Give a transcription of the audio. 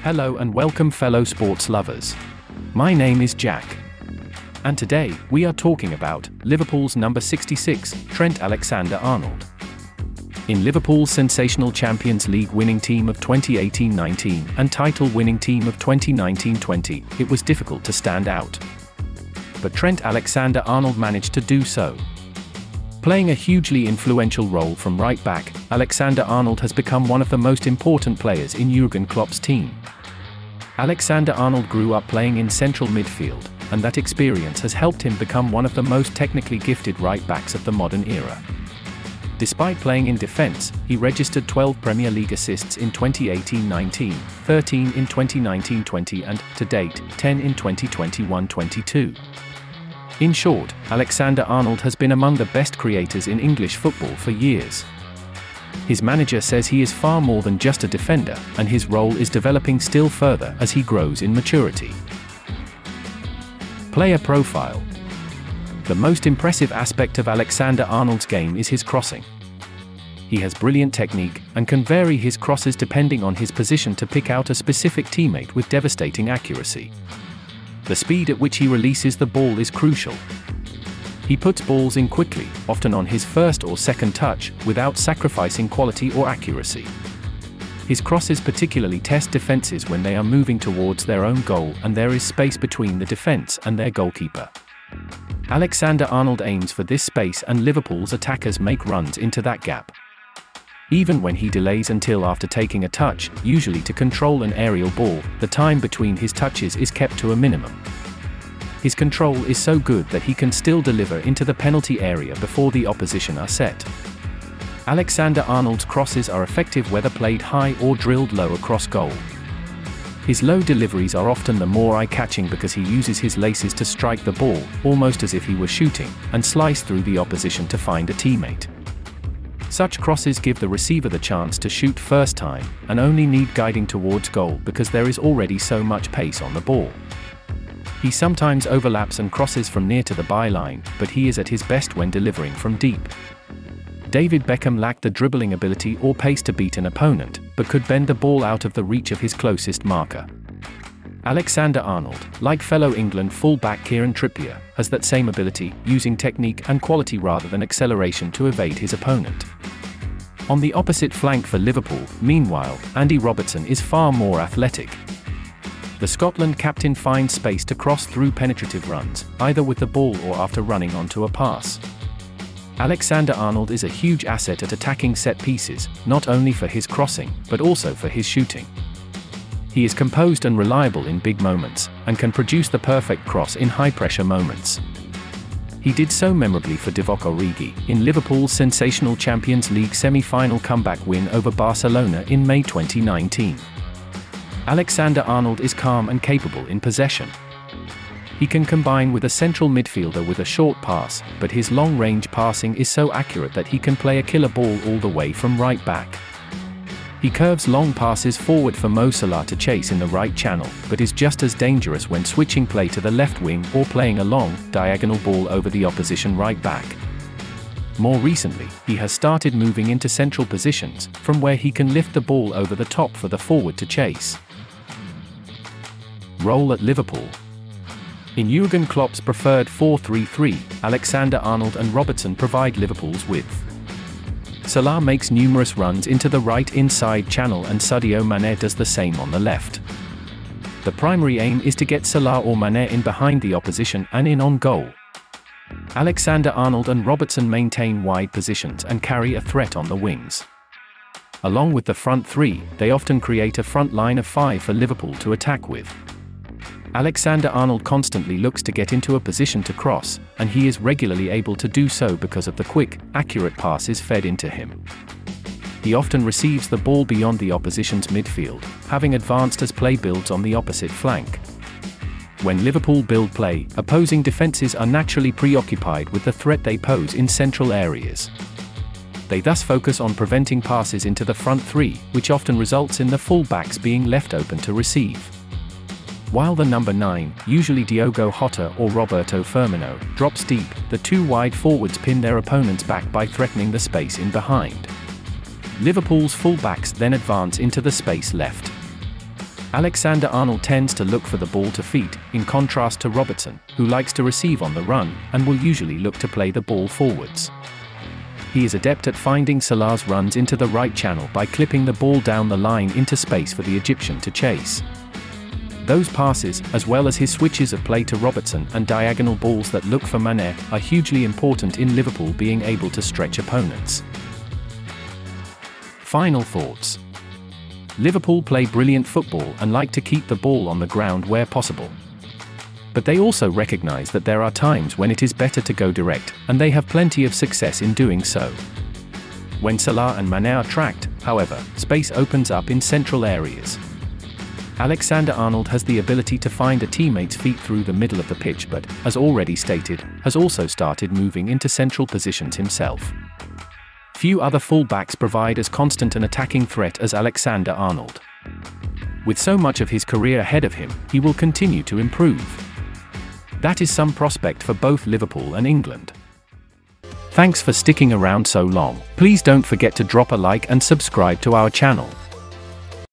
Hello and welcome fellow sports lovers. My name is Jack. And today, we are talking about Liverpool's number 66, Trent Alexander Arnold. In Liverpool's sensational Champions League winning team of 2018-19 and title-winning team of 2019-20, it was difficult to stand out. But Trent Alexander Arnold managed to do so. Playing a hugely influential role from right back, Alexander Arnold has become one of the most important players in Jurgen Klopp's team. Alexander Arnold grew up playing in central midfield, and that experience has helped him become one of the most technically gifted right backs of the modern era. Despite playing in defense, he registered 12 Premier League assists in 2018-19, 13 in 2019-20 and, to date, 10 in 2021-22. In short, Alexander Arnold has been among the best creators in English football for years. His manager says he is far more than just a defender, and his role is developing still further as he grows in maturity. Player profile. The most impressive aspect of Alexander Arnold's game is his crossing. He has brilliant technique, and can vary his crosses depending on his position to pick out a specific teammate with devastating accuracy. The speed at which he releases the ball is crucial. He puts balls in quickly, often on his first or second touch, without sacrificing quality or accuracy. His crosses particularly test defenses when they are moving towards their own goal and there is space between the defense and their goalkeeper. Alexander Arnold aims for this space and Liverpool's attackers make runs into that gap. Even when he delays until after taking a touch, usually to control an aerial ball, the time between his touches is kept to a minimum. His control is so good that he can still deliver into the penalty area before the opposition are set. Alexander Arnold's crosses are effective whether played high or drilled low across goal. His low deliveries are often the more eye-catching because he uses his laces to strike the ball, almost as if he were shooting, and slice through the opposition to find a teammate. Such crosses give the receiver the chance to shoot first time, and only need guiding towards goal because there is already so much pace on the ball. He sometimes overlaps and crosses from near to the byline, but he is at his best when delivering from deep. David Beckham lacked the dribbling ability or pace to beat an opponent, but could bend the ball out of the reach of his closest marker. Alexander Arnold, like fellow England full-back Kieran Trippier, has that same ability, using technique and quality rather than acceleration to evade his opponent. On the opposite flank for Liverpool, meanwhile, Andy Robertson is far more athletic. The Scotland captain finds space to cross through penetrative runs, either with the ball or after running onto a pass. Alexander Arnold is a huge asset at attacking set pieces, not only for his crossing, but also for his shooting. He is composed and reliable in big moments, and can produce the perfect cross in high-pressure moments. He did so memorably for Divock Origi in Liverpool's sensational Champions League semi-final comeback win over Barcelona in May 2019. Alexander Arnold is calm and capable in possession. He can combine with a central midfielder with a short pass, but his long-range passing is so accurate that he can play a killer ball all the way from right back. He curves long passes forward for Mo Salah to chase in the right channel, but is just as dangerous when switching play to the left wing or playing a long, diagonal ball over the opposition right back. More recently, he has started moving into central positions, from where he can lift the ball over the top for the forward to chase. Role at Liverpool. In Jurgen Klopp's preferred 4-3-3, Alexander Arnold and Robertson provide Liverpool's width. Salah makes numerous runs into the right inside channel and Sadio Mané does the same on the left. The primary aim is to get Salah or Mané in behind the opposition and in on goal. Alexander Arnold and Robertson maintain wide positions and carry a threat on the wings. Along with the front three, they often create a front line of five for Liverpool to attack with. Alexander Arnold constantly looks to get into a position to cross, and he is regularly able to do so because of the quick, accurate passes fed into him. He often receives the ball beyond the opposition's midfield, having advanced as play builds on the opposite flank. When Liverpool build play, opposing defenses are naturally preoccupied with the threat they pose in central areas. They thus focus on preventing passes into the front three, which often results in the full-backs being left open to receive. While the number 9, usually Diogo Jota or Roberto Firmino, drops deep, the two wide forwards pin their opponents back by threatening the space in behind. Liverpool's full-backs then advance into the space left. Alexander Arnold tends to look for the ball to feet, in contrast to Robertson, who likes to receive on the run, and will usually look to play the ball forwards. He is adept at finding Salah's runs into the right channel by clipping the ball down the line into space for the Egyptian to chase. Those passes, as well as his switches of play to Robertson and diagonal balls that look for Mané, are hugely important in Liverpool being able to stretch opponents. Final thoughts. Liverpool play brilliant football and like to keep the ball on the ground where possible. But they also recognize that there are times when it is better to go direct, and they have plenty of success in doing so. When Salah and Mané are tracked, however, space opens up in central areas. Alexander Arnold has the ability to find a teammate's feet through the middle of the pitch but, as already stated, has also started moving into central positions himself. Few other fullbacks provide as constant an attacking threat as Alexander Arnold. With so much of his career ahead of him, he will continue to improve. That is some prospect for both Liverpool and England. Thanks for sticking around so long. Please don't forget to drop a like and subscribe to our channel.